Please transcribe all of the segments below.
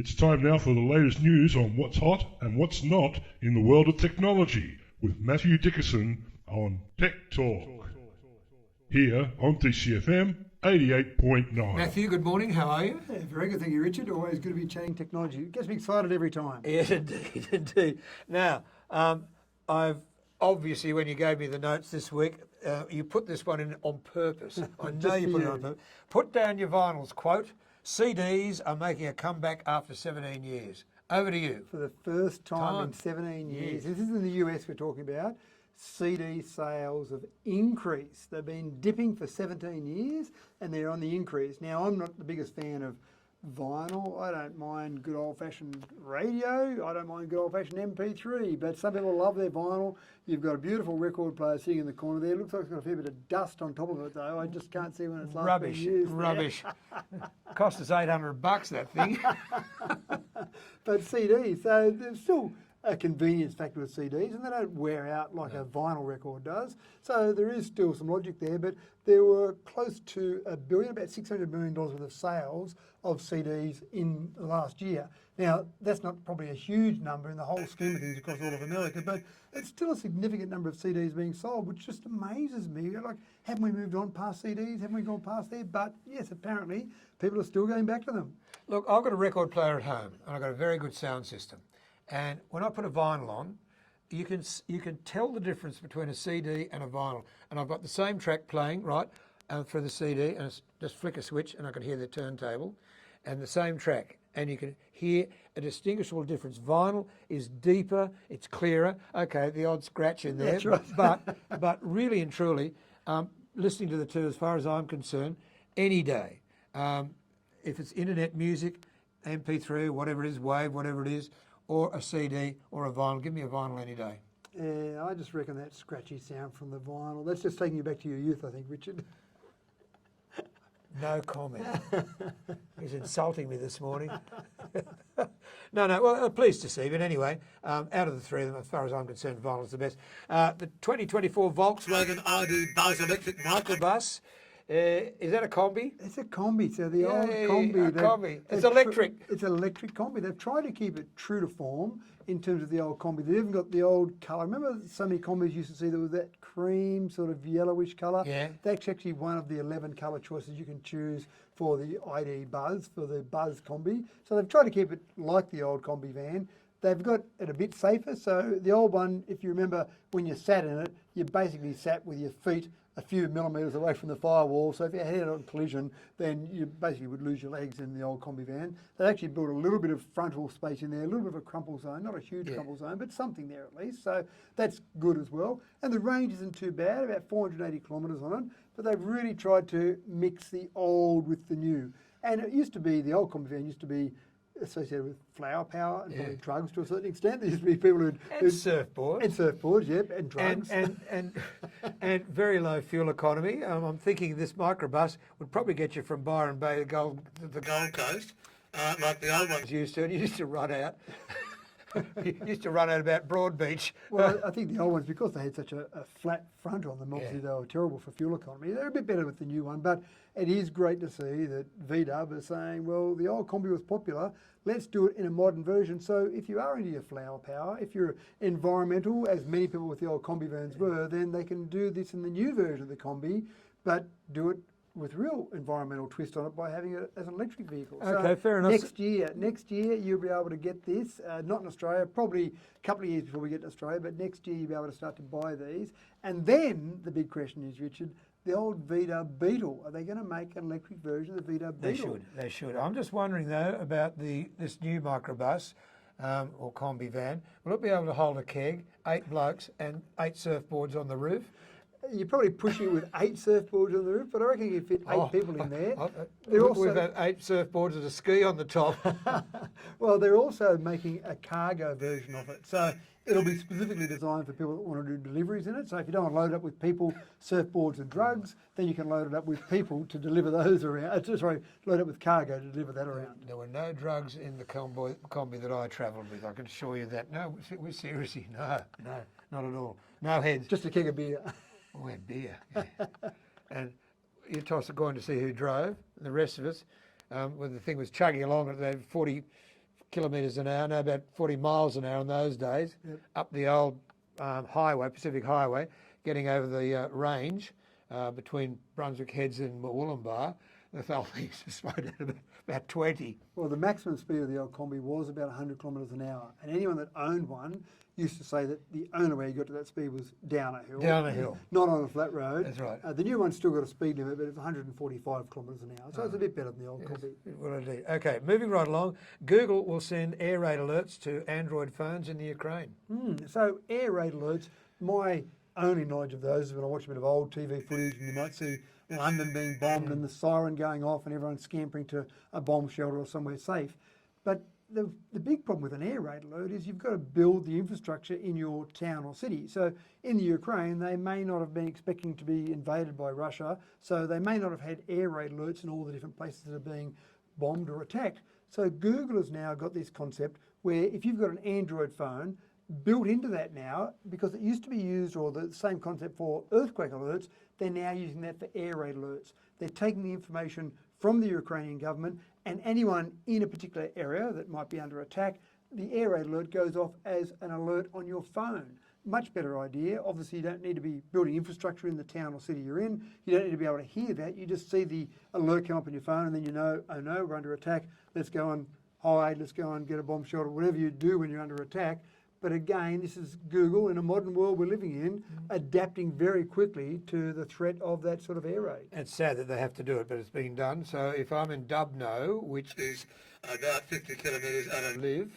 It's time now for the latest news on what's hot and what's not in the world of technology with Matthew Dickerson on Tech Talk. Here on TCFM 88.9. Matthew, good morning. How are you? Yeah, very good, thank you, Richard. Always good to be chatting technology. It gets me excited every time. Yes, indeed, indeed. Now, I've obviously, when you gave me the notes this week, you put this one in on purpose. I know you put it on purpose. Put down your vinyls, quote, CDs are making a comeback after 17 years. Over to you. For the first time in 17 years, this is in the US we're talking about, CD sales have increased. They've been dipping for 17 years and they're on the increase. Now, I'm not the biggest fan of vinyl. I don't mind good old-fashioned radio. I don't mind good old-fashioned MP3, but some people love their vinyl. You've got a beautiful record player sitting in the corner there. It looks like it's got a fair bit of dust on top of it, though. I just can't see when it's last been used. Rubbish. Cost us $800, that thing. But CDs, so there's still a convenience factor with CDs, and they don't wear out like a vinyl record does. So there is still some logic there, but there were close to $1 billion, about $600 million worth of sales of CDs in the last year. Now, that's not probably a huge number in the whole scheme of things across all of America, but it's still a significant number of CDs being sold, which just amazes me. You're like, haven't we moved on past CDs? Haven't we gone past there? But yes, apparently people are still going back to them. Look, I've got a record player at home, and I've got a very good sound system. And when I put a vinyl on, you can tell the difference between a CD and a vinyl. And I've got the same track playing, right, through the CD, and it's just flick a switch, and I can hear the turntable, and the same track. And you can hear a distinguishable difference. Vinyl is deeper, it's clearer. Okay, the odd scratch in there. That's right. but really and truly, listening to the two, as far as I'm concerned, any day. If it's internet music, MP3, whatever it is, Wave, whatever it is, or a CD or a vinyl. Give me a vinyl any day. Yeah, I just reckon that scratchy sound from the vinyl. That's just taking you back to your youth, I think, Richard. No comment. He's insulting me this morning. No, well, pleased to see. But anyway, out of the three of them, as far as I'm concerned, vinyl is the best. The 2024 Volkswagen ID Buzz electric microbus. Is that a combi? It's a combi, so the old combi. A combi. It's electric. It's an electric combi. They've tried to keep it true to form in terms of the old combi. They've even got the old colour. Remember so many combis you used to see that was that cream sort of yellowish colour? Yeah. That's actually one of the 11 colour choices you can choose for the ID Buzz, for the Buzz combi. So they've tried to keep it like the old combi van. They've got it a bit safer. So the old one, if you remember when you sat in it, you basically sat with your feet a few millimetres away from the firewall. So if you had a collision, then you basically would lose your legs in the old combi van. They actually built a little bit of frontal space in there, a little bit of a crumple zone, not a huge crumple zone, but something there at least. So that's good as well. And the range isn't too bad, about 480 kilometres on it. But they've really tried to mix the old with the new. And it used to be, the old combi van used to be associated with flower power and probably drugs to a certain extent. There used to be people who'd surfboards. And surfboards, yep, and drugs. And very low fuel economy. I'm thinking this microbus would probably get you from Byron Bay to the Gold Coast, like the old ones used to. And you used to run out. You used to run out about Broadbeach. Well, I think the old ones, because they had such a flat front on them, obviously they were terrible for fuel economy. They're a bit better with the new one, but it is great to see that VW is saying, well, the old combi was popular, let's do it in a modern version. So if you are into your flower power, if you're environmental, as many people with the old combi vans were, then they can do this in the new version of the combi, but do it with real environmental twist on it by having it as an electric vehicle. Okay, so fair enough. Next year you'll be able to get this, not in Australia, probably a couple of years before we get to Australia, but next year you'll be able to start to buy these. And then the big question is, Richard, the old VW Beetle, are they going to make an electric version of the VW Beetle? They should. I'm just wondering though about this new microbus or combi van. Will it be able to hold a keg, 8 blokes and 8 surfboards on the roof? You're probably pushing it with 8 surfboards on the roof, but I reckon you could fit 8 people in there. We've got 8 surfboards and a ski on the top. Well, they're also making a cargo version of it. So it'll be specifically designed for people that want to do deliveries in it. So if you don't want to load it up with people, surfboards and drugs, then you can load it up with people to deliver those around. Sorry, load it up with cargo to deliver that around. There were no drugs in the combi that I travelled with, I can assure you that. No, we seriously, no, not at all. No heads. Just a keg of beer. We had beer. Yeah. And you toss a coin to see who drove, and the rest of us, when the thing was chugging along at 40 kilometres an hour, no, about 40 miles an hour in those days, up the old highway, Pacific Highway, getting over the range between Brunswick Heads and Wollongbar. The whole thing used to slow down to about 20. Well, the maximum speed of the old Combi was about 100 kilometres an hour, and anyone that owned one used to say that the only way you got to that speed was down a hill. Down a hill. Not on a flat road. That's right. The new one's still got a speed limit, but it's 145 kilometres an hour, so it's a bit better than the old Combi. Well, indeed. Okay, moving right along. Google will send air raid alerts to Android phones in the Ukraine. So air raid alerts, my only knowledge of those is when I watch a bit of old TV footage and you might see London being bombed and the siren going off and everyone scampering to a bomb shelter or somewhere safe. But the big problem with an air raid alert is you've got to build the infrastructure in your town or city. So in the Ukraine, they may not have been expecting to be invaded by Russia, so they may not have had air raid alerts in all the different places that are being bombed or attacked. So Google has now got this concept where if you've got an Android phone, built into that now, because it used to be used, or the same concept for earthquake alerts, they're now using that for air raid alerts. They're taking the information from the Ukrainian government, and anyone in a particular area that might be under attack, the air raid alert goes off as an alert on your phone. Much better idea. Obviously, you don't need to be building infrastructure in the town or city you're in. You don't need to be able to hear that. You just see the alert come up on your phone, and then you know, oh no, we're under attack. Let's go and hide. Let's go and get a bomb shelter. Whatever you do when you're under attack. But again, this is Google in a modern world we're living in, adapting very quickly to the threat of that sort of air raid. It's sad that they have to do it, but it's being done. So if I'm in Dubno, which is about 50 kilometres out of Lviv,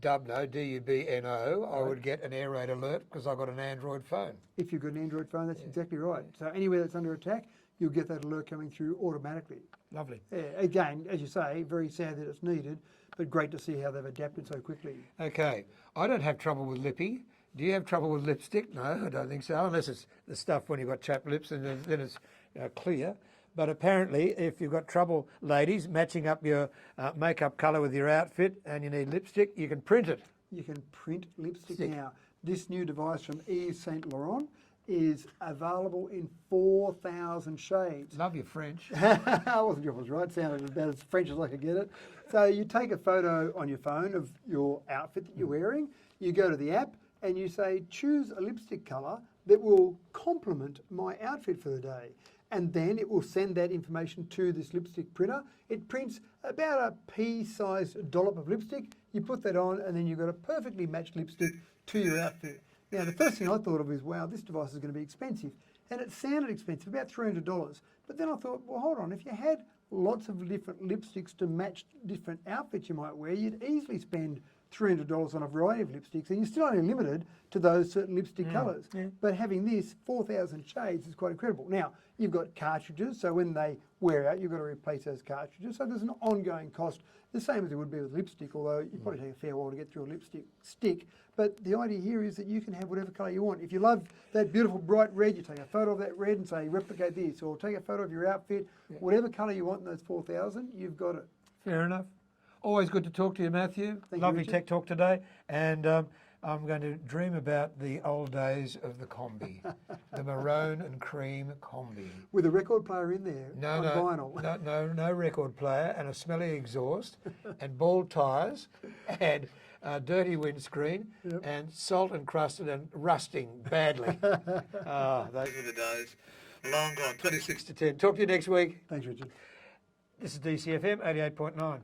Dubno, D-U-B-N-O, I would get an air raid alert because I've got an Android phone. If you've got an Android phone, that's exactly right. So anywhere that's under attack, you'll get that alert coming through automatically. Lovely. Again, as you say, very sad that it's needed, but great to see how they've adapted so quickly. Okay, I don't have trouble with lippy. Do you have trouble with lipstick? No, I don't think so, unless it's the stuff when you've got chapped lips and then it's clear. But apparently, if you've got trouble, ladies, matching up your makeup colour with your outfit and you need lipstick, you can print it. You can print lipstick now. This new device from Yves Saint Laurent is available in 4,000 shades. Love your French. I wasn't sure if it was right. Sounded about as French as I could get it. So you take a photo on your phone of your outfit that you're wearing. You go to the app and you say, choose a lipstick colour that will complement my outfit for the day. And then it will send that information to this lipstick printer. It prints about a pea-sized dollop of lipstick. You put that on and then you've got a perfectly matched lipstick to your outfit. Now, the first thing I thought of is, wow, this device is going to be expensive. And it sounded expensive, about $300. But then I thought, well, hold on, if you had lots of different lipsticks to match different outfits you might wear, you'd easily spend $300 on a variety of lipsticks, and you're still only limited to those certain lipstick colours. Yeah. But having this 4,000 shades is quite incredible. Now, you've got cartridges, so when they wear out, you've got to replace those cartridges. So there's an ongoing cost, the same as it would be with lipstick, although you probably take a fair while to get through a lipstick stick. But the idea here is that you can have whatever colour you want. If you love that beautiful bright red, you take a photo of that red and say, replicate this, or take a photo of your outfit. Whatever colour you want in those 4,000, you've got it. Fair enough. Always good to talk to you, Matthew. Lovely tech talk today. And I'm going to dream about the old days of the Combi, the maroon and cream Combi. With a record player in there on vinyl. No record player, and a smelly exhaust, and bald tyres, and a dirty windscreen, and salt encrusted and rusting badly. Those were the days. Long gone, 26 to 10. Talk to you next week. Thanks, Richard. This is DCFM 88.9.